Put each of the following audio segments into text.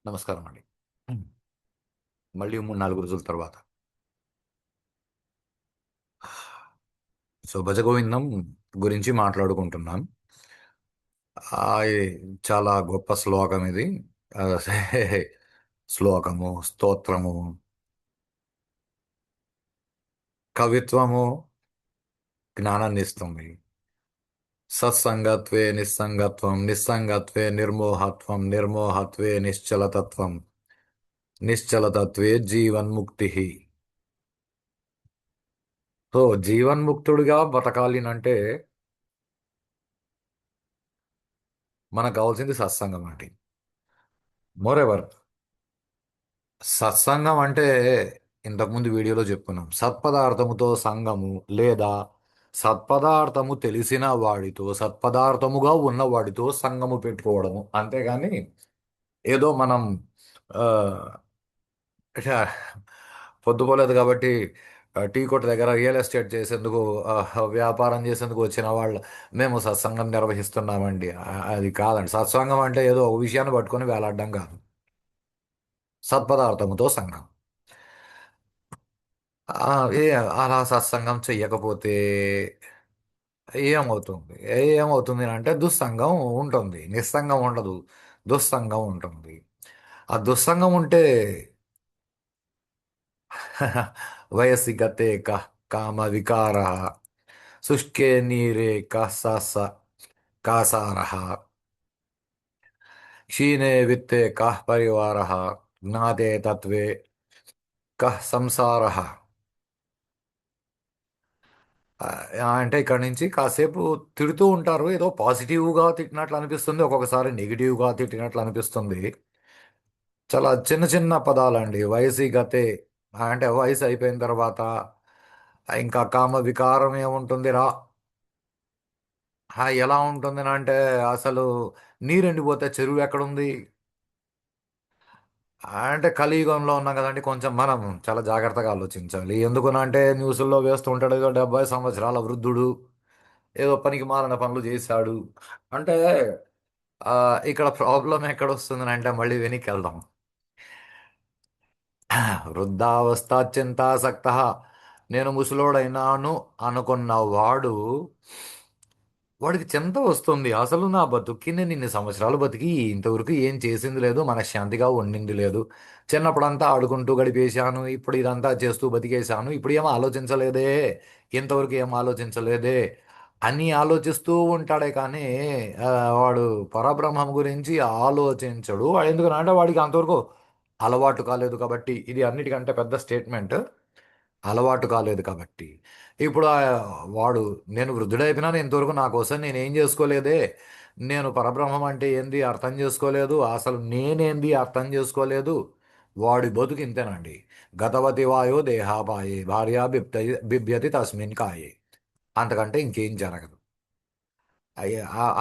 నమస్కారం అండి. హ్మ్. మళ్ళీ 3, 4 రోజుల తర్వాత. సో, 'భజగోవిందం' గురించి మాట్లాడుకుంటున్నాం. ఇది చాలా గొప్ప శ్లోకం ఇది. శ్లోకము, స్తోత్రము, కవిత్వము జ్ఞానాన్నిస్తుంది. సత్సంగత్వే నిస్సంగత్వం, నిస్సంగత్వే నిర్మోహత్వం, నిర్మోహత్వే నిశ్చలతత్వం, నిశ్చలతత్వే జీవన్ముక్తి. సో, జీవన్ముక్తుడిగా బతకాలినంటే మనకు కావాల్సింది సత్సంగం అండి. మోరెవర్ సత్సంగం అంటే ఇంతకుముందు వీడియోలో చెప్పుకున్నాం. సత్పదార్థముతో సంగము లేదా సత్పదార్థము తెలిసిన వాడితో సత్పదార్థముగా ఉన్న వాడితో సంగము పెట్టుకోవడము. అంతేగాని ఏదో మనం ఆ, ఇట్లా పొద్దుపోలేదు కాబట్టి టీ కొట్టు దగ్గర రియల్ ఎస్టేట్ చేసేందుకు ఆ, వ్యాపారం చేసేందుకు వచ్చిన వాళ్ళు మేము సత్సంగం నిర్వహిస్తున్నామండి. అది కాదండి. సత్సంగం అంటే ఏదో ఒక విషయాన్ని పట్టుకొని వేలాడడం కాదు. సత్పదార్థముతో సంగం. ఆ, ఏ అలా సత్సంగం చెయ్యకపోతే ఏమవుతుంది? ఏమవుతుంది అంటే దుస్సంగం ఉంటుంది. నిస్సంగం ఉండదు. దుస్సంగం ఉంటుంది. ఆ దుస్సంగం ఉంటే వయసి గతే కామ వికార శుష్కే నీరే స కాసార క్షీణే విత్తే పరివార జ్ఞాతే తత్వే సంసార. అంటే ఇక్కడ నుంచి కాసేపు తిడుతూ ఉంటారు. ఏదో పాజిటివ్గా తిట్టినట్లు అనిపిస్తుంది, ఒక్కొక్కసారి నెగిటివ్గా తిట్టినట్లు అనిపిస్తుంది. చాలా చిన్న చిన్న పదాలండి. వయసి గతే అంటే వయసు అయిపోయిన తర్వాత ఇంకా కామ వికారం ఏముంటుంది రా. ఎలా ఉంటుంది అంటే అసలు నీరు ఎండిపోతే చెరువు ఎక్కడుంది? అంటే కలియుగంలో ఉన్నాం కదండి, కొంచెం మనం చాలా జాగ్రత్తగా ఆలోచించాలి. ఎందుకనంటే న్యూస్లో వేస్తూ ఉంటాడు, ఏదో 70 సంవత్సరాల వృద్ధుడు ఏదో పనికి మాలిన పనులు చేశాడు అంటే ఇక్కడ ప్రాబ్లం ఎక్కడ వస్తుంది అంటే మళ్ళీ వెనక్కి వెళ్దాం. వృద్ధావస్థాత్యంతాసక్త, నేను ముసలోడైనాను అనుకున్న వాడికి చింత వస్తుంది. అసలు నా బతుక్కి నేను ఇన్ని సంవత్సరాలు బతికి ఇంతవరకు ఏం చేసింది లేదు, మనశ్శాంతిగా ఉండింది లేదు. చిన్నప్పుడంతా ఆడుకుంటూ గడిపేశాను, ఇప్పుడు ఇదంతా చేస్తూ బతికేశాను, ఇప్పుడు ఏం ఆలోచించలేదే, ఇంతవరకు ఏం ఆలోచించలేదే అని ఆలోచిస్తూ ఉంటాడే కానీ ఆ, వాడు పరబ్రహ్మం గురించి ఆలోచించడు. వాడు ఎందుకంటే వాడికి అంతవరకు అలవాటు కాలేదు కాబట్టి. ఇది అన్నిటికంటే పెద్ద స్టేట్మెంట్. అలవాటు కాలేదు కాబట్టి. ఇప్పుడు వాడు నేను వృద్ధుడైపోయినాను, ఇంతవరకు నా కోసం నేనేం చేసుకోలేదే, నేను పరబ్రహ్మం అంటే ఏంది అర్థం చేసుకోలేదు, అసలు నేనేంది అర్థం చేసుకోలేదు. వాడి బతుకు ఇంతేనండి. గతవతి వాయో దేహాపాయే భార్య బిభ్యతి తస్మిన్ కాయే. అంతకంటే ఇంకేం జరగదు.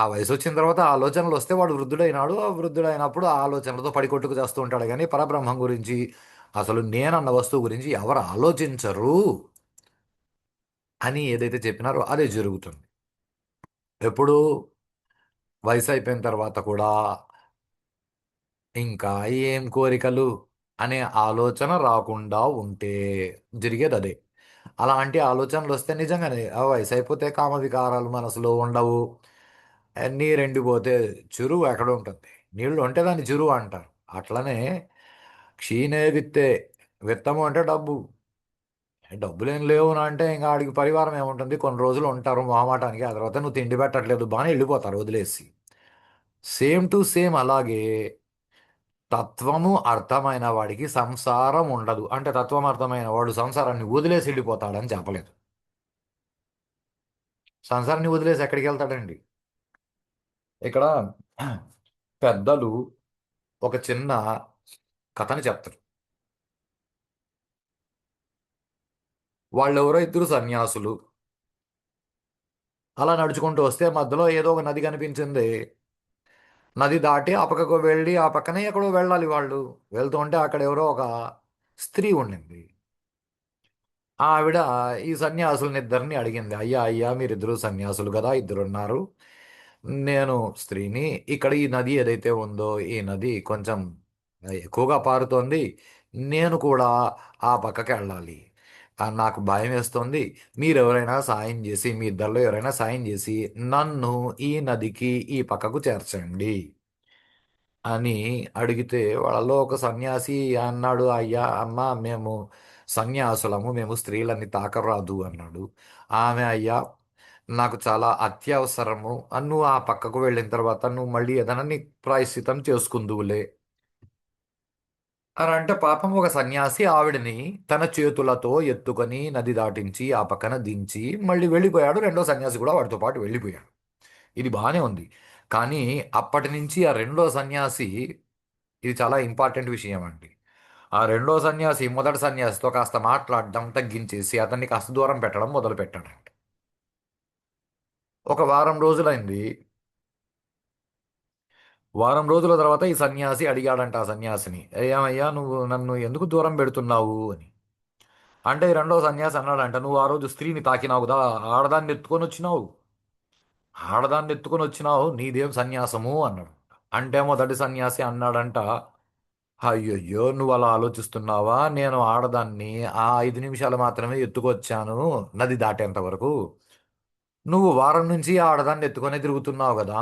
ఆ వయసు వచ్చిన తర్వాత ఆలోచనలు వస్తే వాడు వృద్ధుడైనాడు. ఆ వృద్ధుడైనప్పుడు ఆ ఆలోచనలతో పడికొట్టుకు చేస్తూ ఉంటాడు కానీ పరబ్రహ్మం గురించి, అసలు నేనన్న వస్తువు గురించి ఎవరు ఆలోచించరు అని ఏదైతే చెప్పినారో అదే జరుగుతుంది. ఎప్పుడు వయసు అయిపోయిన తర్వాత కూడా ఇంకా ఏం కోరికలు అనే ఆలోచన రాకుండా ఉంటే జరిగేది అదే. అలాంటి ఆలోచనలు వస్తే నిజంగానే ఆ వయసు అయిపోతే కామ వికారాలు మనసులో ఉండవు. నీరు ఎండిపోతే చెరువు ఎక్కడ ఉంటుంది? నీళ్లు ఉంటే దాన్ని చెరువు అంటారు. అట్లనే క్షీణే విత్తే, విత్తము అంటే డబ్బు. డబ్బులేం లేవు నా అంటే ఇంకా ఆడికి పరివారం ఏముంటుంది? కొన్ని రోజులు ఉంటారు మొహమాటానికి, ఆ తర్వాత నువ్వు తిండి పెట్టట్లేదు బాగానే వెళ్ళిపోతారు వదిలేసి. సేమ్ టు సేమ్ అలాగే తత్వము అర్థమైన వాడికి సంసారం ఉండదు. అంటే తత్వం అర్థమైన వాడు సంసారాన్ని వదిలేసి వెళ్ళిపోతాడని చెప్పలేదు. సంసారాన్ని వదిలేసి ఎక్కడికి వెళ్తాడండి? ఇక్కడ పెద్దలు ఒక చిన్న కథని చెప్తారు. వాళ్ళెవరో ఇద్దరు సన్యాసులు అలా నడుచుకుంటూ వస్తే మధ్యలో ఏదో ఒక నది కనిపించింది. నది దాటి ఆ పక్కకు వెళ్ళి ఆ పక్కనే ఎక్కడో వెళ్ళాలి వాళ్ళు. వెళ్తూ ఉంటే అక్కడ ఎవరో ఒక స్త్రీ ఉండింది. ఆవిడ ఈ సన్యాసులని ఇద్దరిని అడిగింది, అయ్యా అయ్యా మీరిద్దరు సన్యాసులు కదా, ఇద్దరున్నారు, నేను స్త్రీని. ఇక్కడ ఈ నది ఏదైతే ఉందో ఈ నది కొంచెం ఎక్కువగా పారుతోంది. నేను కూడా ఆ పక్కకి వెళ్ళాలి. నాకు భయం వేస్తోంది. మీరెవరైనా సాయం చేసి, మీ ఇద్దరిలో ఎవరైనా సాయం చేసి నన్ను ఈ నదికి ఈ పక్కకు చేర్చండి అని అడిగితే వాళ్ళలో ఒక సన్యాసి అన్నాడు, అయ్యా అమ్మ, మేము సన్యాసులము, మేము స్త్రీలని తాకరాదు అన్నాడు. ఆమె, అయ్యా నాకు చాలా అత్యవసరము, నువ్వు ఆ పక్కకు వెళ్ళిన తర్వాత నువ్వు మళ్ళీ ఏదైనా నీ ప్రాయశ్చితం చేసుకుందువులే అని అంటే, పాపం ఒక సన్యాసి ఆవిడని తన చేతులతో ఎత్తుకొని నది దాటించి ఆ పక్కన దించి మళ్ళీ వెళ్ళిపోయాడు. రెండో సన్యాసి కూడా వాడితో పాటు వెళ్ళిపోయాడు. ఇది బాగానే ఉంది. కానీ అప్పటి నుంచి ఆ రెండో సన్యాసి, ఇది చాలా ఇంపార్టెంట్ విషయం అండి. ఆ రెండో సన్యాసి మొదటి సన్యాసితో కాస్త మాట్లాడడం తగ్గించేసి అతన్ని కాస్త దూరం పెట్టడం మొదలు పెట్టాడంట. ఒక వారం రోజులైంది. వారం రోజుల తర్వాత ఈ సన్యాసి అడిగాడంట ఆ సన్యాసిని, ఏమయ్యా నువ్వు నన్ను ఎందుకు దూరం పెడుతున్నావు అని. అంటే ఈ రెండో సన్యాసి అన్నాడంట, నువ్వు ఆ రోజు స్త్రీని తాకినావు కదా, ఆడదాన్ని ఎత్తుకొని వచ్చినావు, ఆడదాన్ని ఎత్తుకొని వచ్చినావు, నీదేం సన్యాసము అన్నాడు. అంటే మొదటి సన్యాసి అన్నాడంట, అయ్యయ్యో నువ్వు అలా ఆలోచిస్తున్నావా, నేను ఆడదాన్ని ఆ 5 నిమిషాలు మాత్రమే ఎత్తుకొచ్చాను నది దాటేంత వరకు, నువ్వు వారం నుంచి ఆ ఆడదాన్ని ఎత్తుకొనే తిరుగుతున్నావు కదా,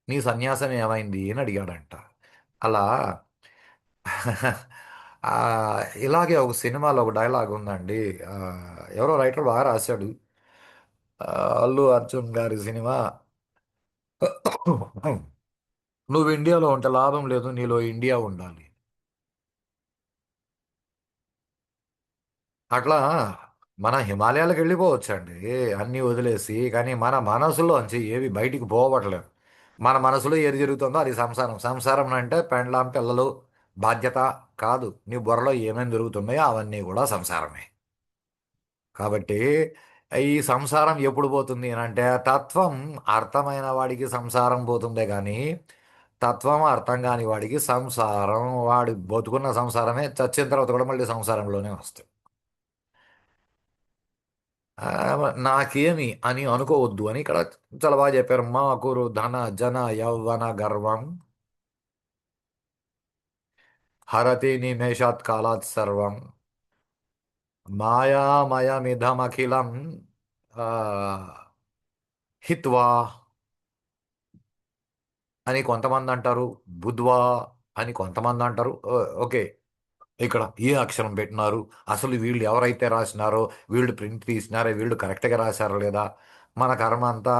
నీ సన్యాసం ఏమైంది అని అడిగాడంట. అలా ఆ, ఇలాగే ఒక సినిమాలో ఒక డైలాగ్ ఉందండి. ఆ, ఎవరో రైటర్ బాగా రాశాడు. ఆ, అల్లు అర్జున్ గారి సినిమా. నువ్వు ఇండియాలో ఉంటే లాభం లేదు, నీలో ఇండియా ఉండాలి. అట్లా మన హిమాలయాలకు వెళ్ళిపోవచ్చండి అన్నీ వదిలేసి, కానీ మన మనసులోంచి ఏవి బయటికి పోవట్లేదు. మన మనసులో ఏది జరుగుతుందో అది సంసారం. సంసారం అంటే పెండ్లాం పిల్లలు బాధ్యత కాదు. నీ బుర్రలో ఏమేమి జరుగుతున్నాయో అవన్నీ కూడా సంసారమే. కాబట్టి ఈ సంసారం ఎప్పుడు పోతుంది అని అంటే, తత్వం అర్థమైన వాడికి సంసారం పోతుందే కానీ తత్వం అర్థం కాని వాడికి సంసారం, వాడి బతుకున్న సంసారమే చచ్చిన తర్వాత కూడా మళ్ళీ సంసారంలోనే వస్తాయి. ఆ, నాకేమి అని అనుకోవద్దు అని ఇక్కడ చాలా బాగా చెప్పారు. మా కురు ధన జన యౌవన గర్వం హరతి నిమేషాత్ కాలాత్ సర్వం మాయామయమిధమఖిలం ఆ, హిత్వా అని కొంతమంది అంటారు, బుద్వా అని కొంతమంది అంటారు. ఓకే, ఇక్కడ ఏ అక్షరం పెట్టినారు, అసలు వీళ్ళు ఎవరైతే రాసినారో, వీళ్ళు ప్రింట్ తీసినారో, వీళ్ళు కరెక్ట్గా రాశారో లేదా, మన కర్మ అంతా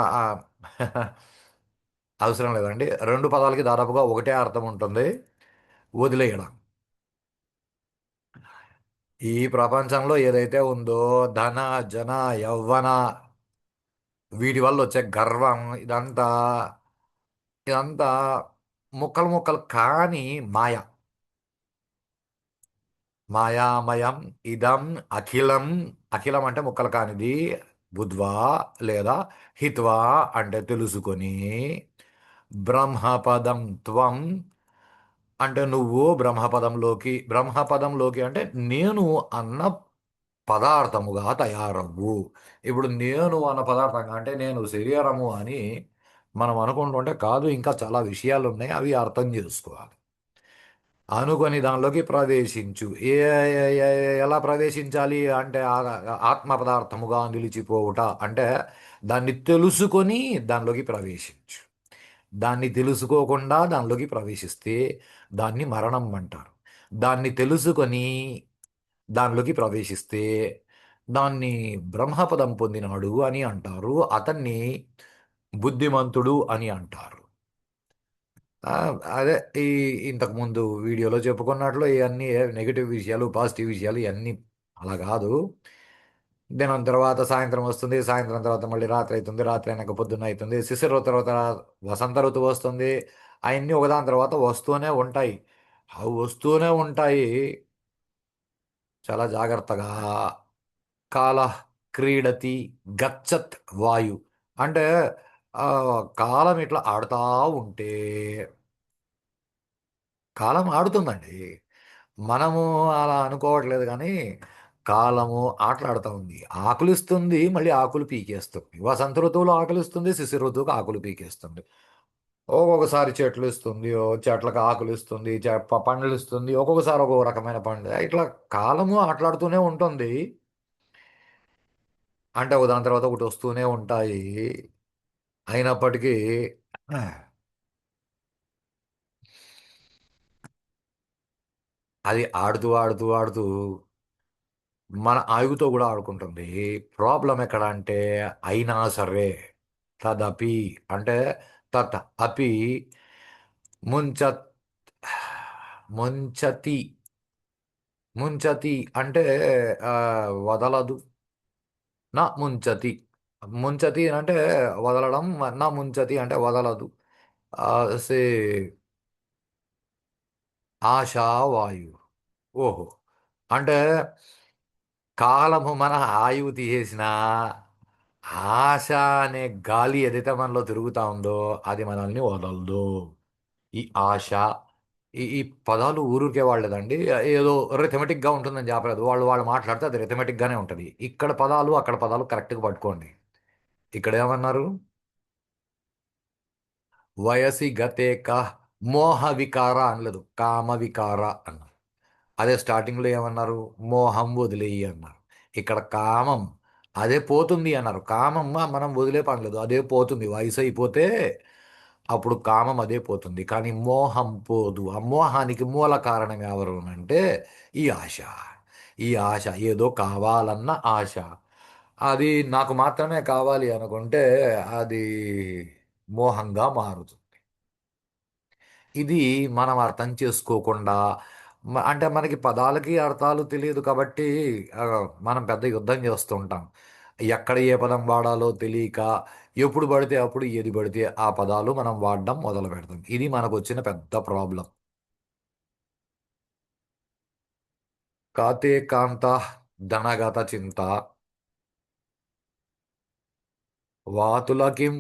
అవసరం లేదండి. రెండు పదాలకి దాదాపుగా ఒకటే అర్థం ఉంటుంది, వదిలేయడం. ఈ ప్రపంచంలో ఏదైతే ఉందో, ధన జన యవ్వన, వీటి వల్ల వచ్చే గర్వం, ఇదంతా ముక్కలు ముక్కలు కాని మాయ. మాయామయం ఇదం అఖిలం. అఖిలం అంటే ముక్కలు కానిది, బుద్ధ్వా లేదా హిత్వా అంటే తెలుసుకొని, బ్రహ్మపదం త్వం అంటే నువ్వు బ్రహ్మపదంలోకి అంటే నేను అన్న పదార్థముగా తయారవ్వు. ఇప్పుడు నేను అన్న పదార్థంగా అంటే నేను శరీరము అని మనం అనుకుంటుంటే కాదు, ఇంకా చాలా విషయాలు ఉన్నాయి, అవి అర్థం చేసుకోవాలి. అనుకొని దానిలోకి ప్రవేశించు. ఎలా ప్రవేశించాలి అంటే, ఆత్మ పదార్థముగా నిలిచిపోవుట అంటే దాన్ని తెలుసుకొని దానిలోకి ప్రవేశించు. దాన్ని తెలుసుకోకుండా దానిలోకి ప్రవేశిస్తే దాన్ని మరణం అంటారు. దాన్ని తెలుసుకొని దానిలోకి ప్రవేశిస్తే దాన్ని బ్రహ్మపదం పొందినాడు అని అంటారు. అతన్ని బుద్ధిమంతుడు అని అంటారు. ఆ, అదే ఈ ఇంతకు ముందు వీడియోలో చెప్పుకున్నట్లు ఇవన్నీ నెగిటివ్ విషయాలు, పాజిటివ్ విషయాలు ఇవన్నీ అలా కాదు. దినం తర్వాత సాయంత్రం వస్తుంది, సాయంత్రం తర్వాత మళ్ళీ రాత్రి అవుతుంది, రాత్రి అయినాక పొద్దున్న అవుతుంది, శిశిర ఋతువు తర్వాత వసంత ఋతువు వస్తుంది. అవన్నీ ఒకదాని తర్వాత వస్తూనే ఉంటాయి. అవి వస్తూనే ఉంటాయి. చాలా జాగ్రత్తగా కాల క్రీడతి గచ్చత్ వాయు అంటే, ఆ, కాలం ఇట్లా ఆడుతూ ఉంటే కాలం ఆడుతుందండి. మనము అలా అనుకోవట్లేదు కానీ కాలము ఆటలాడుతూ ఉంది. ఆకులిస్తుంది, మళ్ళీ ఆకులు పీకేస్తుంది. వసంత ఋతువులో ఆకులిస్తుంది, శిశిర ఋతువుకి ఆకులు పీకేస్తుంది. ఒక్కొక్కసారి చెట్లు ఇస్తుంది, ఓ చెట్లకు ఆకులు ఇస్తుంది, పండ్లు ఇస్తుంది, ఒక్కొక్కసారి ఒక్కొక్క రకమైన పండు ఇట్లా కాలము ఆటలాడుతూనే ఉంటుంది. అంటే ఒక దాని తర్వాత ఒకటి వస్తూనే ఉంటాయి. అయినప్పటికీ అది ఆడుతూ ఆడుతూ ఆడుతూ మన ఆయువుతో కూడా ఆడుకుంటుంది. ప్రాబ్లం ఎక్కడ అంటే అయినా సరే తదపి అంటే తత్ అపి ముంచ ముంచతి ముంచతి అంటే ఆ, వదలదు. నా ముంచతి ముంచతి అంటే వదలడం. నా ముంచతి అంటే వదలదు. ఆ, సే ఆశావాయు. ఓహో, అంటే కాలము మన ఆయువు తీసేసిన ఆశ అనే గాలి ఏదైతే మనలో తిరుగుతా ఉందో అది మనల్ని వదలదు. ఈ ఆశ, ఈ పదాలు ఊరికే వాడలేదండి. ఏదో రిథమెటిక్గా ఉంటుందని చెప్పలేదు. వాళ్ళు వాళ్ళు మాట్లాడితే అది రిథమెటిక్గానే ఉంటుంది. ఇక్కడ పదాలు అక్కడ పదాలు కరెక్ట్గా పట్టుకోండి. ఇక్కడ ఏమన్నారు? వయసి గతే మోహ వికార అనలేదు, కామ వికార అన్నారు. అదే స్టార్టింగ్లో ఏమన్నారు? మోహం వదిలేయి అన్నారు. ఇక్కడ కామం అదే పోతుంది అన్నారు. కామం మనం వదిలే పనలేదు, అదే పోతుంది. వయసు అయిపోతే అప్పుడు కామం అదే పోతుంది, కానీ మోహం పోదు. ఆ మోహానికి మూల కారణం ఎవరు అంటే ఈ ఆశ. ఈ ఆశ ఏదో కావాలన్న ఆశ. అది నాకు మాత్రమే కావాలి అనుకుంటే అది మోహంగా మారుతుంది. ఇది మనం అర్థం చేసుకోకుండా అంటే మనకి పదాలకి అర్థాలు తెలియదు కాబట్టి ఆ, మనం పెద్ద యుద్ధం చేస్తూ ఉంటాం. ఎక్కడ ఏ పదం వాడాలో తెలియక ఎప్పుడు పడితే అప్పుడు ఏది పడితే ఆ పదాలు మనం వాడడం మొదలు పెడతాం. ఇది మనకు వచ్చిన పెద్ద ప్రాబ్లం. కాతే కాంత ధనగత చింత వాతులకిం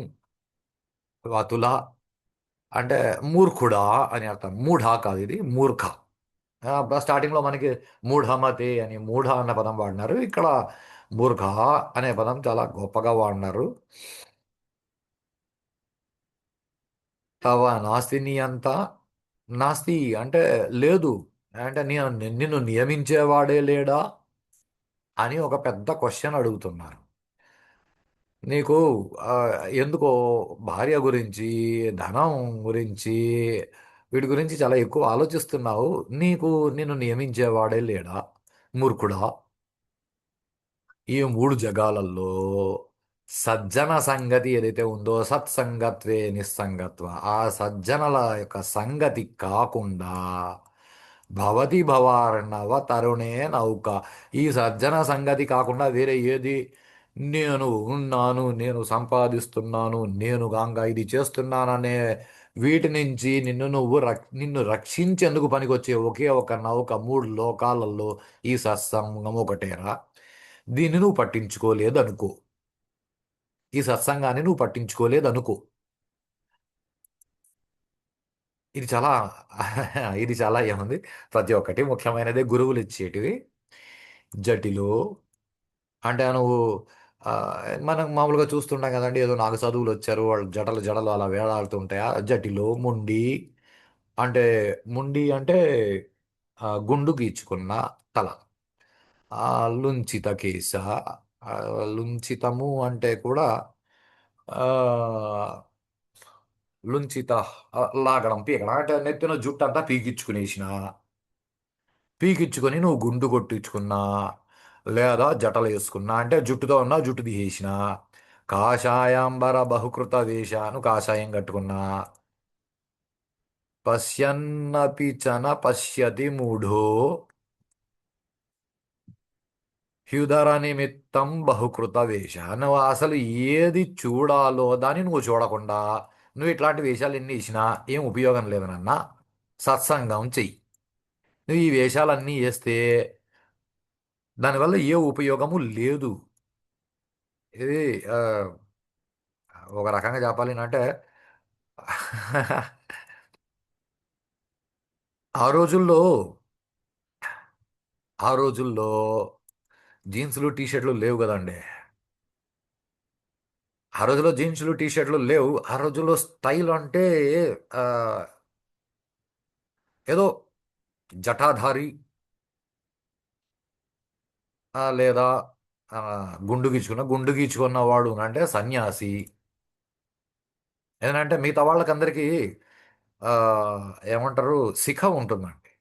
వాతుల అంటే మూర్ఖుడా అని అర్థం. మూఢా కాదు, ఇది మూర్ఖ. స్టార్టింగ్లో మనకి మూఢమతి అని మూఢ అన్న పదం వాడినారు. ఇక్కడ మూర్ఖ అనే పదం చాలా గొప్పగా వాడినారు. తవ నాస్తి నీ అంత నాస్తి అంటే లేదు. అంటే నేను నిన్ను నియమించేవాడే లేడా అని ఒక పెద్ద క్వశ్చన్ అడుగుతున్నారు. నీకు ఆ, ఎందుకో భార్య గురించి, ధనం గురించి, వీటి గురించి చాలా ఎక్కువ ఆలోచిస్తున్నావు. నీకు నిన్ను నియమించేవాడే లేడా మూర్ఖుడా? ఈ మూడు జగాలల్లో సజ్జన సంగతి ఏదైతే ఉందో సత్సంగత్వే నిస్సంగత్వ, ఆ సజ్జనల యొక్క సంగతి కాకుండా భవతి భవార్ణవ తరుణే నౌక, ఈ సజ్జన సంగతి కాకుండా వేరే ఏది నేను ఉన్నాను, నేను సంపాదిస్తున్నాను, నేను గాంగా ఇది చేస్తున్నాననే వీటి నుంచి నిన్ను రక్షించేందుకు పనికొచ్చే ఒకే ఒక నౌక మూడు లోకాలలో ఈ సత్సంగం ఒకటేరా. దీన్ని నువ్వు పట్టించుకోలేదు అనుకో, ఈ సత్సంగాన్ని నువ్వు పట్టించుకోలేదు అనుకో. ఇది చాలా ఇది చాలా ఏముంది, ప్రతి ఒక్కటి ముఖ్యమైనదే గురువులు ఇచ్చేటివి. జటిలో అంటే నువ్వు ఆ, మనం మామూలుగా చూస్తుంటాం కదండి, ఏదో నాకు చదువులు వచ్చారు వాళ్ళు జడలు జడలు అలా వేలాడుతూ ఉంటాయా. జటిలో ముండి అంటే ముండి అంటే గుండు గీచుకున్న తల. ఆ లుంచిత కేశ, ఆ, లుంచితము అంటే కూడా ఆ లుంచిత లాగడం, పీకడం అంటే నెత్తిన జుట్టు అంతా పీకించుకునేసిన, పీకించుకొని నువ్వు గుండు కొట్టించుకున్నా లేదా జటలు వేసుకున్నా అంటే జుట్టుతో ఉన్న జుట్టు తీసేసిన, కాషాయాంబర బహుకృత వేషాను కాషాయం కట్టుకున్నా, పశ్యన్నపి చన పశ్యతి మూఢో హ్యుదర నిమిత్తం బహుకృత వేష. నువ్వు అసలు ఏది చూడాలో దాన్ని నువ్వు చూడకుండా నువ్వు ఇట్లాంటి వేషాలు ఎన్ని వేసినా ఏం ఉపయోగం లేదు నాన్న. సత్సంగం చెయ్యి. నువ్వు ఈ వేషాలన్నీ వేస్తే దానివల్ల ఏ ఉపయోగము లేదు. ఇది ఆ, ఒక రకంగా చెప్పాలి అంటే ఆ రోజుల్లో ఆ రోజుల్లో జీన్సులు టీ షర్ట్లు లేవు కదండి. ఆ రోజుల్లో జీన్సులు టీ షర్ట్లు లేవు. ఆ రోజుల్లో స్టైల్ అంటే ఆ, ఏదో జటాధారి లేదా ఆ, గుండు గీచుకున్న వాడు అంటే సన్యాసి. ఏంటంటే మిగతా వాళ్ళకందరికీ ఆ, ఏమంటారు, శిఖ ఉంటుందండి.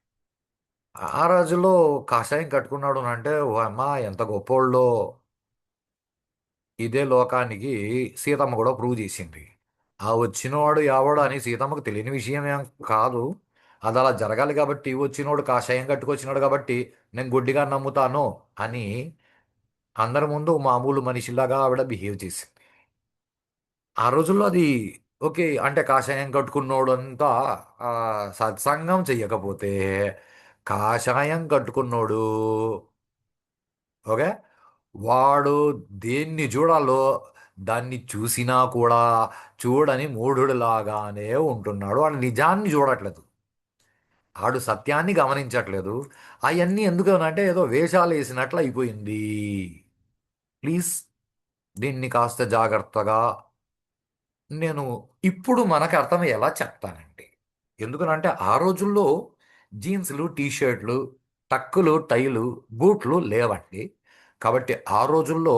ఆ రోజుల్లో కాషాయం కట్టుకున్నాడు అంటే ఓ అమ్మ ఎంత గొప్పోళ్ళో. ఇదే లోకానికి సీతమ్మ కూడా ప్రూవ్ చేసింది. ఆ వచ్చినవాడు ఎవడు అని సీతమ్మకు తెలియని విషయం ఏం కాదు. అది అలా జరగాలి కాబట్టి వచ్చినోడు కాషాయం కట్టుకొచ్చినాడు కాబట్టి నేను గుడ్డిగా నమ్ముతాను అని అందరి ముందు మామూలు మనిషిలాగా ఆవిడ బిహేవ్ చేసింది. ఆ రోజుల్లో అది ఓకే. అంటే కాషాయం కట్టుకున్నోడు అంతా సత్సంగం చెయ్యకపోతే కాషాయం కట్టుకున్నోడు ఓకే వాడు దేన్ని చూడాలో దాన్ని చూసినా కూడా చూడని మూఢుడిలాగానే ఉంటున్నాడు. వాడు నిజాన్ని చూడట్లేదు. ఆడు సత్యాన్ని గమనించట్లేదు. అవన్నీ ఎందుకు అంటే ఏదో వేషాలు వేసినట్లు అయిపోయింది. ప్లీజ్ దీన్ని కాస్త జాగ్రత్తగా నేను ఇప్పుడు మనకు అర్థమయ్యేలా చెప్తానండి. ఎందుకనంటే ఆ రోజుల్లో జీన్స్లు టీ-షర్ట్లు టక్కులు టైలు బూట్లు లేవండి. కాబట్టి ఆ రోజుల్లో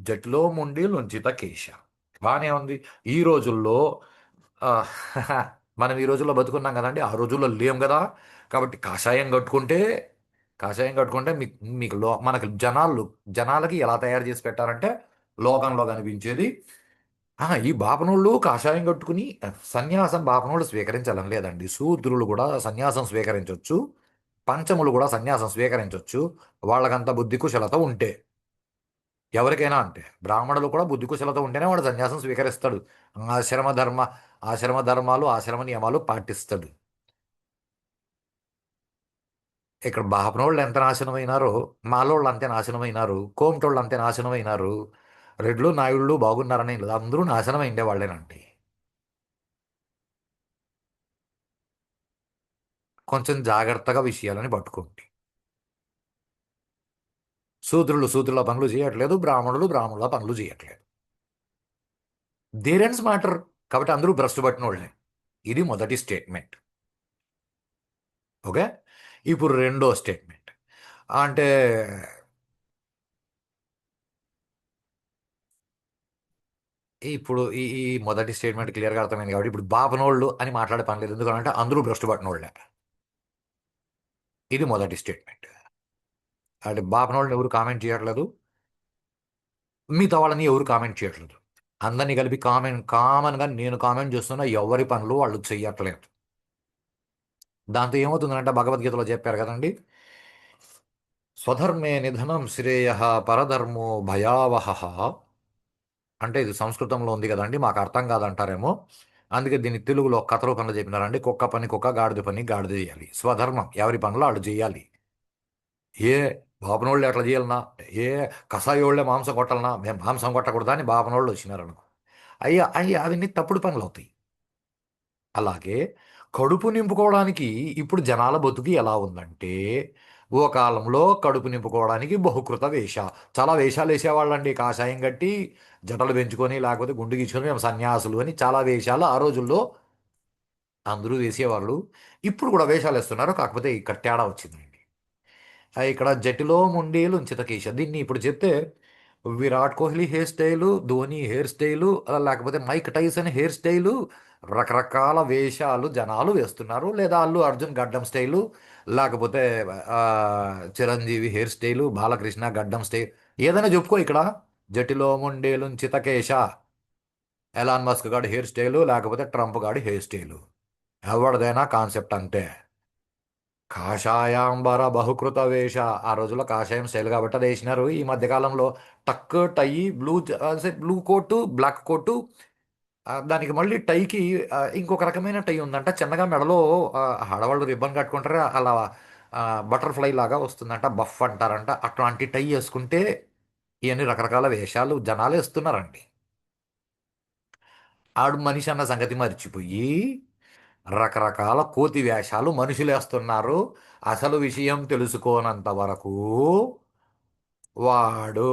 జట్లో ముండి లుంచిత కేశ బాగానే ఉంది. ఈ రోజుల్లో ఆ, మనం ఈ రోజుల్లో బతుకున్నాం కదండి, ఆ రోజుల్లో లేం కదా. కాబట్టి కాషాయం కట్టుకుంటే మీకు మీకు మనకు జనాలకి ఎలా తయారు చేసి పెట్టారంటే లోకంలో కనిపించేది ఈ బాపనోళ్ళు కాషాయం కట్టుకుని సన్యాసం బాపనోళ్ళు స్వీకరించాలని లేదండి. శూద్రులు కూడా సన్యాసం స్వీకరించవచ్చు. పంచములు కూడా సన్యాసం స్వీకరించవచ్చు. వాళ్ళకంత బుద్ధి కుశలత ఉంటే. ఎవరికైనా అంటే బ్రాహ్మణులు కూడా బుద్ధి కుశలత ఉంటేనే వాడు సన్యాసం స్వీకరిస్తాడు. ఆశ్రమ ధర్మ ఆశ్రమ ధర్మాలు ఆశ్రమ నియమాలు పాటిస్తాడు. ఇక్కడ బాపనోళ్ళు ఎంత నాశనమైనారో మాలోళ్ళు అంతే నాశనమైనారు. కోమటోళ్ళు అంతే నాశనమైనారు. రెడ్లు నాయుళ్ళు బాగున్నారని లేదు, అందరూ నాశనం అయిండే వాళ్ళేనండి. కొంచెం జాగ్రత్తగా విషయాలని పట్టుకోండి. శూద్రుల పనులు చేయట్లేదు, బ్రాహ్మణులు బ్రాహ్మణుల పనులు చేయట్లేదు. దేరెన్స్ మ్యాటర్. కాబట్టి అందరూ భ్రష్టు పట్టిన వాళ్ళే. ఇది మొదటి స్టేట్మెంట్. ఓకే. ఇప్పుడు రెండో స్టేట్మెంట్ అంటే ఇప్పుడు ఈ ఈ మొదటి స్టేట్మెంట్ క్లియర్గా అర్థమైంది కాబట్టి ఇప్పుడు బాపనోళ్ళు అని మాట్లాడే పని లేదు. ఎందుకంటే అందరూ భ్రష్టు పట్టిన వాళ్ళే. ఇది మొదటి స్టేట్మెంట్. అంటే బాపనోళ్ళని ఎవరు కామెంట్ చేయట్లేదు, మిగతా వాళ్ళని ఎవరు కామెంట్ చేయట్లేదు. అందరినీ కలిపి కామన్గా నేను కామెంట్ చేస్తున్నా, ఎవరి పనులు వాళ్ళు చెయ్యట్లేదు. దాంతో ఏమవుతుందంటే భగవద్గీతలో చెప్పారు కదండి, స్వధర్మే నిధనం శ్రేయ పరధర్మో భయావహ. అంటే ఇది సంస్కృతంలో ఉంది కదండి, మాకు అర్థం కాదంటారేమో. అందుకే దీన్ని తెలుగులో కథ రూపంలో చెప్పినారండి. కుక్క పని కుక్క, గాడిద పని గాడిద చేయాలి. స్వధర్మం ఎవరి పనులు వాళ్ళు చేయాలి. ఏ బాపనోళ్ళు ఎట్లా చేయాలన్నా, ఏ కషాయోళ్ళే మాంసం కొట్టాలన్నా మేము మాంసం కొట్టకూడదా అని బాపనోళ్ళు వచ్చినారు అనుకో, అయ్యా అవన్నీ తప్పుడు పనులు అవుతాయి. అలాగే కడుపు నింపుకోవడానికి ఇప్పుడు జనాల బతుకు ఎలా ఉందంటే, ఓ కాలంలో కడుపు నింపుకోవడానికి బహుకృత చాలా వేషాలు వేసేవాళ్ళండి. కాషాయం కట్టి జటలు పెంచుకొని లేకపోతే గుండు గీచుకొని మేము సన్యాసులు అని చాలా వేషాలు ఆ రోజుల్లో అందరూ వేసేవాళ్ళు. ఇప్పుడు కూడా వేషాలు వేస్తున్నారు. కాకపోతే ఇక్కడ తేడా వచ్చిందండి. ఇక్కడ జట్టులో ముండేలు చితకేశ దీన్ని ఇప్పుడు చెప్తే Virat Kohli hair style, Dhoni hair style, లేకపోతే మైక్ టైసన్ హెయిర్ స్టైలు, రకరకాల వేషాలు జనాలు వేస్తున్నారు. లేదా అల్లు అర్జున్ గడ్డం స్టైలు, లేకపోతే ఆ, చిరంజీవి హెయిర్ స్టైలు, బాలకృష్ణ గడ్డం స్టైల్, ఏదైనా చెప్పుకో ఇక్కడ. జటిలో ముండేలు చితకేశ, ఎలాన్ మస్క్ గాడి హెయిర్ స్టైలు, లేకపోతే ట్రంప్ గాడి హెయిర్ స్టైలు, ఎవరిదైనా కాన్సెప్ట్ అంతే. కాషాయాంబర బహుకృత వేష. ఆ రోజుల్లో కాషాయం స్టైల్ కాబట్టి అది వేసినారు. ఈ మధ్యకాలంలో టక్ టై, బ్లూ కోటు బ్లాక్ కోటు, దానికి మళ్ళీ టైకి ఇంకొక రకమైన టై ఉందంట. చిన్నగా మెడలో ఆడవాళ్ళు రిబ్బన్ కట్టుకుంటారు అలా, బటర్ఫ్లై లాగా వస్తుందంట, బఫ్ అంటారంట. అట్లాంటి టై వేసుకుంటే ఇవన్నీ రకరకాల వేషాలు జనాలు వేస్తున్నారండి. ఆడు మనిషి అన్న సంగతి మర్చిపోయి రకరకాల కోతి వేషాలు మనుషులు వేస్తున్నారు. అసలు విషయం తెలుసుకోనంత వరకు వాడు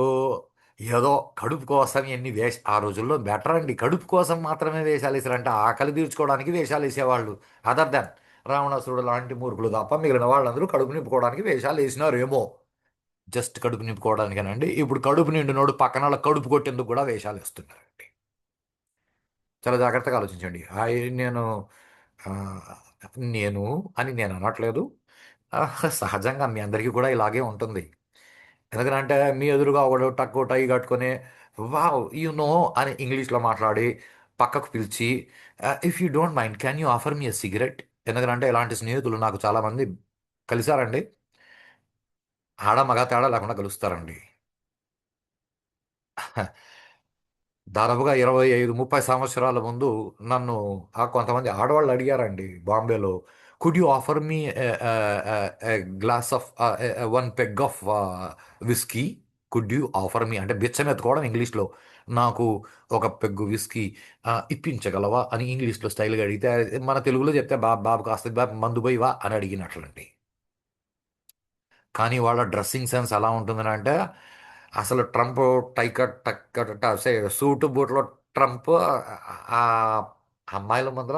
ఏదో కడుపు కోసం ఎన్ని ఆ రోజుల్లో బెటర్ అండి, కడుపు కోసం మాత్రమే వేషాలు వేసారంటే ఆకలి తీర్చుకోవడానికి వేషాలు వేసేవాళ్ళు. అదర్ దాన్ రావణాసురుడు లాంటి మూర్ఖులు తప్ప మిగిలిన వాళ్ళందరూ కడుపు నింపుకోవడానికి వేషాలు వేసినారేమో. జస్ట్ కడుపు నింపుకోవడానికేనండి. ఇప్పుడు కడుపు నిండినోడు పక్కన వాళ్ళ కడుపు కొట్టేందుకు కూడా వేషాలు వేస్తున్నారండి. చాలా జాగ్రత్తగా ఆలోచించండి. నేను ఆ, నేను అని నేను అనట్లేదు. సహజంగా మీ అందరికీ కూడా ఇలాగే ఉంటుంది. ఎందుకంటే మీ ఎదురుగా ఒకడు టక్కు టై కట్టుకొని వావ్ యు నో అని ఇంగ్లీష్లో మాట్లాడి పక్కకు పిలిచి, if you don't mind can you offer me a cigarette. ఎందుకంటే ఇలాంటి స్నేహితులు నాకు చాలామంది కలిసారండి. ఆడ మగ తేడా లేకుండా కలుస్తారండి. దాదాపుగా 25-30 సంవత్సరాల ముందు నన్ను కొంతమంది ఆడవాళ్ళు అడిగారండి బాంబేలో, could you offer me glass of one peg of whisky, could you offer me అంటే బిచ్చం ఎత్తుకోవడం ఇంగ్లీష్లో, నాకు ఒక పెగ్గు విస్కీ ఇప్పించగలవా అని ఇంగ్లీష్లో స్టైల్గా అడిగితే, మన తెలుగులో చెప్తే బాబు బాబు కాస్త బాబు మందు పోయివా అని అడిగినట్లండి. కానీ వాళ్ళ డ్రెస్సింగ్ సెన్స్ ఎలా ఉంటుందని అంటే, అసలు ట్రంప్ టైకట్ టక్కట సూటు బూట్లో ట్రంప్ ఆ అమ్మాయిల ముందర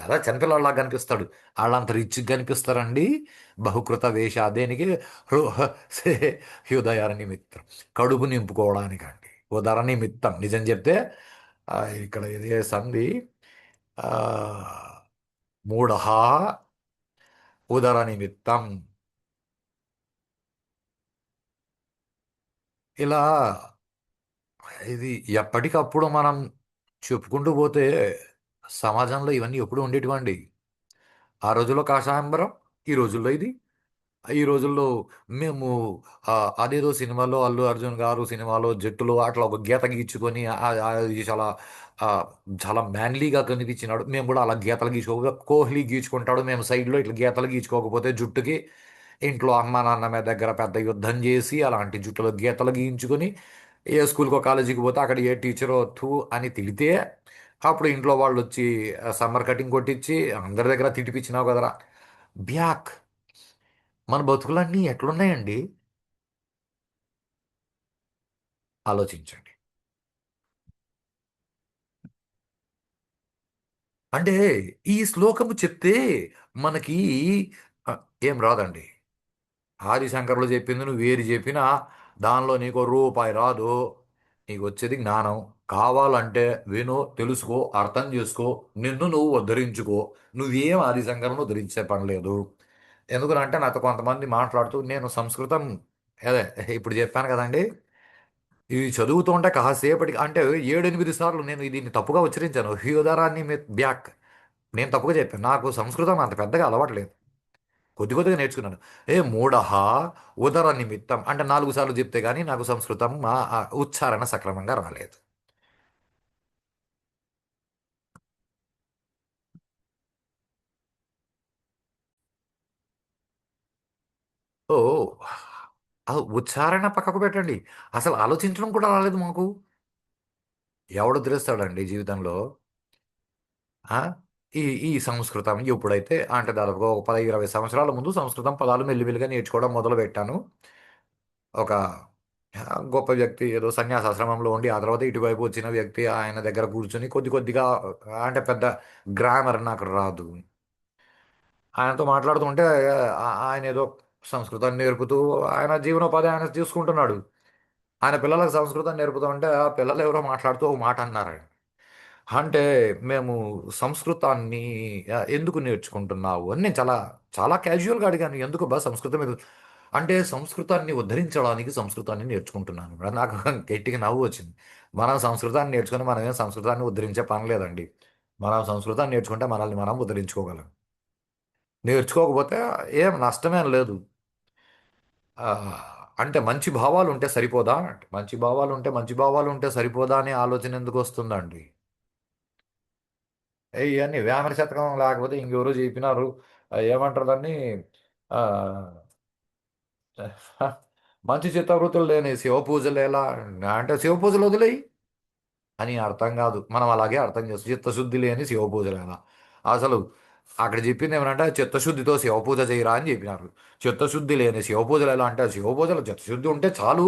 ఎలా చిన్నపిల్లలా కనిపిస్తాడు. వాళ్ళంత రిచ్ కనిపిస్తారండి. బహుకృత వేష దేనికి హృదయార నిమిత్తం, కడుపు నింపుకోవడానికండి. ఉదర నిమిత్తం నిజం చెప్తే ఆ, ఇక్కడ ఇదే సంధి, ఆ, మూఢహ ఉదర నిమిత్తం. ఇలా ఇది ఎప్పటికప్పుడు మనం చెప్పుకుంటూ పోతే సమాజంలో ఇవన్నీ ఎప్పుడు ఉండేటివండి. ఆ రోజుల్లో కాషాయంబరం, ఈ రోజుల్లో ఇది. ఈ రోజుల్లో మేము ఆ, అదేదో సినిమాలో అల్లు అర్జున్ గారు సినిమాలో జట్టులో అట్లా ఒక గీత గీచుకొని అది చాలా ఆ, చాలా మ్యాన్లీగా కనిపించినాడు. మేము కూడా అలా గీతలు గీచుకో, కోహ్లీ గీచుకుంటాడు, మేము సైడ్లో ఇట్లా గీతలు గీచుకోకపోతే జుట్టుకి ఇంట్లో అమ్మ నాన్న మీద దగ్గర పెద్ద యుద్ధం చేసి అలాంటి జుట్టులో గీతలు గీయించుకొని ఏ స్కూల్కో కాలేజీకి పోతే అక్కడ ఏ టీచరో థూ అని తిడితే అప్పుడు ఇంట్లో వాళ్ళు వచ్చి సమ్మర్ కటింగ్ కొట్టించి అందరి దగ్గర తిట్టిపించినావు కదరా బ్యాక్. మన బతుకులన్నీ ఎట్లున్నాయండి ఆలోచించండి. అంటే ఈ శ్లోకము చెప్తే మనకి ఆ, ఏం రాదండి. ఆదిశంకర్లు చెప్పింది నువ్వు వేరు చెప్పినా దానిలో నీకు రూపాయి రాదు. నీకు వచ్చేది జ్ఞానం. కావాలంటే విను, తెలుసుకో, అర్థం చేసుకో, నిన్ను నువ్వు ఉద్ధరించుకో. నువ్వేం ఆదిశంకర్ను ఉద్ధరించే పని లేదు. ఎందుకంటే నాతో కొంతమంది మాట్లాడుతూ నేను సంస్కృతం అదే ఇప్పుడు చెప్పాను కదండి, ఇది చదువుతూ ఉంటే కాసేపటికి అంటే 7-8 సార్లు నేను దీన్ని తప్పుగా ఉచ్చరించాను. హ్యూదరాన్ని బ్యాక్ నేను తప్పుగా చెప్పాను. నాకు సంస్కృతం అంత పెద్దగా అలవాట్లేదు, కొద్ది కొద్దిగా నేర్చుకున్నాను. మూఢహ ఉదర నిమిత్తం అంటే 4 సార్లు చెప్తే కానీ నాకు సంస్కృతం ఉచ్చారణ సక్రమంగా రాలేదు. ఓ ఉచ్చారణ పక్కకు పెట్టండి, అసలు ఆలోచించడం కూడా రాలేదు మాకు. ఎవడు తెలుస్తాడండి జీవితంలో ఆ? ఈ ఈ సంస్కృతం ఎప్పుడైతే అంటే దాదాపుగా ఒక 10-20 సంవత్సరాల ముందు సంస్కృతం పదాలు మెల్లిమెల్లిగా నేర్చుకోవడం మొదలు పెట్టాను. ఒక గొప్ప వ్యక్తి ఏదో సన్యాసాశ్రమంలో ఉండి ఆ తర్వాత ఇటువైపు వచ్చిన వ్యక్తి ఆయన దగ్గర కూర్చొని కొద్ది కొద్దిగా అంటే పెద్ద గ్రామర్ నాకు రాదు. ఆయనతో మాట్లాడుతుంటే ఆయన ఏదో సంస్కృతాన్ని నేర్పుతూ ఆయన జీవనోపాధి ఆయన చూసుకుంటున్నాడు. ఆయన పిల్లలకు సంస్కృతం నేర్పుతూ ఉంటే ఆ పిల్లలు ఎవరో మాట్లాడుతూ ఒక మాట అన్నారు. అంటే మేము సంస్కృతాన్ని ఎందుకు నేర్చుకుంటున్నావు అని నేను చాలా చాలా క్యాజువల్గా అడిగాను. ఎందుకు బా సంస్కృతం అంటే సంస్కృతాన్ని ఉద్ధరించడానికి సంస్కృతాన్ని నేర్చుకుంటున్నాను. నాకు గట్టిగా నవ్వు వచ్చింది. మనం సంస్కృతాన్ని నేర్చుకుని మనం ఏం సంస్కృతాన్ని ఉద్ధరించే పని లేదండి. మనం సంస్కృతాన్ని నేర్చుకుంటే మనల్ని మనం ఉద్ధరించుకోగలం. నేర్చుకోకపోతే ఏం నష్టమేం లేదు. ఆ, అంటే మంచి భావాలు ఉంటే సరిపోదా అంటే మంచి భావాలు ఉంటే సరిపోదా అనే ఆలోచన ఎందుకు వస్తుందండి. ఇవన్నీ వేమన శతకం లేకపోతే ఇంకెవరో చెప్పినారు. ఏమంటారు దాన్ని, ఆ, మంచి చిత్తవృత్తులు లేని శివ పూజలు ఎలా అంటే శివ పూజలు వదిలేయి అని అర్థం కాదు. మనం అలాగే అర్థం చేస్తాం, చిత్తశుద్ధి లేని శివ పూజలు ఎలా. అసలు అక్కడ చెప్పింది ఏమనంటే చిత్తశుద్ధితో శివ పూజ చేయరా అని చెప్పినారు. చిత్తశుద్ధి లేని శివ పూజలు ఎలా అంటే శివ పూజలు చిత్తశుద్ధి ఉంటే చాలు.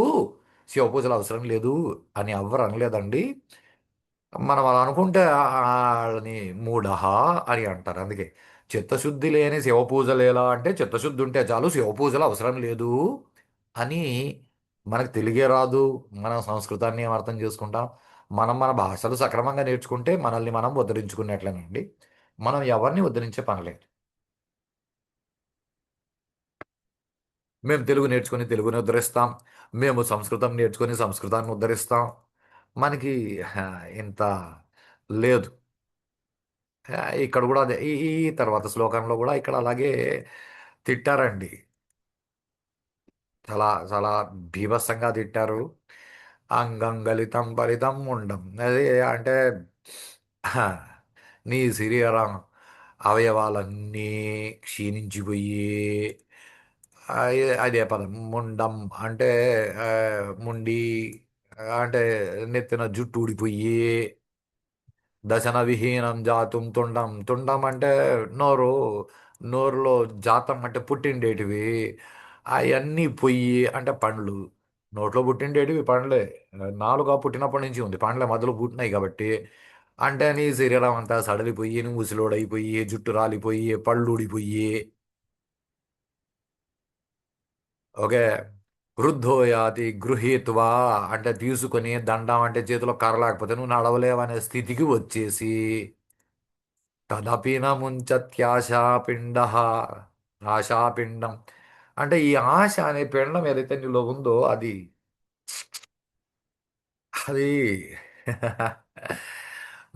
శివ పూజలు అవసరం లేదు అని ఎవ్వరు అనలేదండి. మనం అలా అనుకుంటే వాళ్ళని మూఢహ అని అంటారు. అందుకే చిత్తశుద్ధి లేని శివ పూజలు ఎలా అంటే చిత్తశుద్ధి ఉంటే చాలు శివ పూజలు అవసరం లేదు అని మనకు తెలుగే రాదు. మనం సంస్కృతాన్ని ఏం అర్థం చేసుకుంటాం? మనం మన భాషలు సక్రమంగా నేర్చుకుంటే మనల్ని మనం ఉద్ధరించుకున్నట్లేనండి. మనం ఎవరిని ఉద్ధరించే పనిలేదు. మేము తెలుగు నేర్చుకుని తెలుగుని ఉద్ధరిస్తాం. మేము సంస్కృతం నేర్చుకుని సంస్కృతాన్ని ఉద్ధరిస్తాం. మనకి ఆ, ఇంత లేదు. ఇక్కడ కూడా అదే ఈ ఈ తర్వాత శ్లోకంలో కూడా ఇక్కడ అలాగే తిట్టారండి. చాలా చాలా బీభత్సంగా తిట్టారు. అంగంగలితం పరితం ఉండం అది అంటే హ, నీ శరీరం అవయవాలన్నీ క్షీణించిపోయి అదే పదం ముండం అంటే ఆ, ముండి అంటే నెత్తిన జుట్టు ఊడిపోయి దశన విహీనం జాతుం తుండం తుండం అంటే నోరు, నోరులో జాతం అంటే పుట్టిండేటివి అవన్నీ పొయ్యి అంటే పండ్లు. నోట్లో పుట్టిండేటివి పండ్లే. నాలుక పుట్టినప్పటి నుంచి ఉంది, పండ్లే మధ్యలో పుట్టినాయి కాబట్టి. అంటే నీ శరీరం అంతా సడలిపోయి నువ్వు ముసిలోడైపోయి జుట్టు రాలిపోయి పళ్ళు ఊడిపోయి ఓకే. వృద్ధోయాతి గృహీత్వా అంటే తీసుకొని దండం అంటే చేతిలో కర్ర లేకపోతే నువ్వు నడవలేవనే స్థితికి వచ్చేసి తదపి న ముంచత్యాశాపిండ ఆశాపిండం అంటే ఈ ఆశ అనే పిండం ఏదైతే నీలో ఉందో అది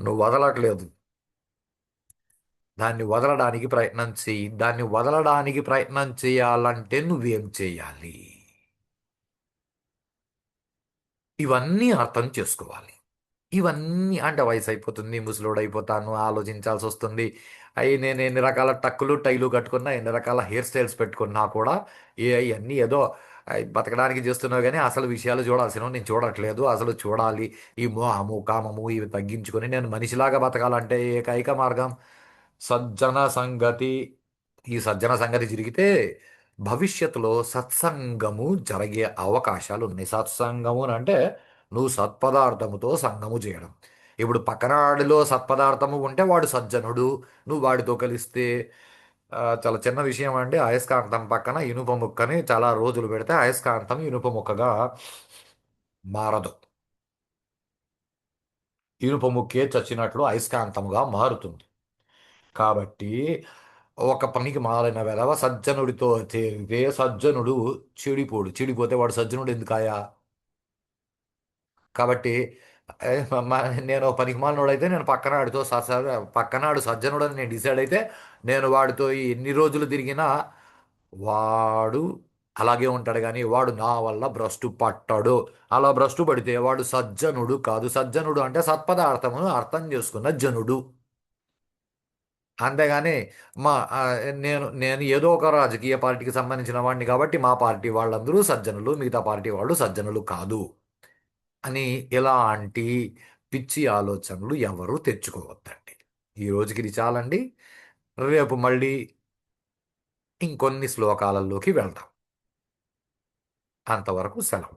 నువ్వు వదలట్లేదు. దాన్ని వదలడానికి ప్రయత్నం చెయ్యి. దాన్ని వదలడానికి ప్రయత్నం చేయాలంటే నువ్వేం చేయాలి? ఇవన్నీ అర్థం చేసుకోవాలి. ఇవన్నీ అంటే వయసు అయిపోతుంది, ముసలోడు అయిపోతాను, ఆలోచించాల్సి వస్తుంది. అవి నేను ఎన్ని రకాల టక్కులు టైలు కట్టుకున్నా, ఎన్ని రకాల హెయిర్ స్టైల్స్ పెట్టుకున్నా కూడా ఇవన్నీ ఏదో బతకడానికి చేస్తున్నావు కానీ అసలు విషయాలు చూడాల్సినవి నేను చూడట్లేదు. అసలు చూడాలి ఈ మోహము కామము ఇవి తగ్గించుకొని నేను మనిషిలాగా బతకాలంటే ఏకైక మార్గం సజ్జన సంగతి. ఈ సజ్జన సంగతి జరిగితే భవిష్యత్తులో సత్సంగము జరిగే అవకాశాలు ఉన్నాయి. సత్సంగము అని అంటే నువ్వు సత్పదార్థముతో సంగము చేయడం. ఇప్పుడు పక్కనాడిలో సత్పదార్థము ఉంటే వాడు సజ్జనుడు. నువ్వు వాడితో కలిస్తే చాలా చిన్న విషయం అండి. అయస్కాంతం పక్కన ఇనుప ముక్కని చాలా రోజులు పెడితే అయస్కాంతం ఇనుప ముక్కగా మారదు. ఇనుప ముక్కే చచ్చినట్లు అయస్కాంతముగా మారుతుంది. కాబట్టి ఒక పనికి మాలిన వెధవ సజ్జనుడితో చేరితే సజ్జనుడు చెడిపోడు. చెడిపోతే వాడు సజ్జనుడు ఎందుకాయా? కాబట్టి ఏ, నేను పనికి మాలినోడైతే నేను పక్కనాడితో పక్కనాడు సజ్జనుడు అని నేను డిసైడ్ అయితే నేను వాడితో ఎన్ని రోజులు తిరిగినా వాడు అలాగే ఉంటాడు కానీ వాడు నా వల్ల భ్రష్టు పట్టాడు. అలా భ్రష్టు పడితే వాడు సజ్జనుడు కాదు. సజ్జనుడు అంటే సత్పదార్థమును అర్థం చేసుకున్న జనుడు. అంతేగాని మా ఆ, నేను నేను ఏదో ఒక రాజకీయ పార్టీకి సంబంధించిన వాడిని కాబట్టి మా పార్టీ వాళ్ళందరూ సజ్జనులు, మిగతా పార్టీ వాళ్ళు సజ్జనులు కాదు అని ఇలాంటి పిచ్చి ఆలోచనలు ఎవరు తెచ్చుకోవద్దండి. ఈ రోజుకి ఇది చాలండి. రేపు మళ్ళీ ఇంకొన్ని శ్లోకాలలోకి వెళ్దాం. అంతవరకు సెలవు.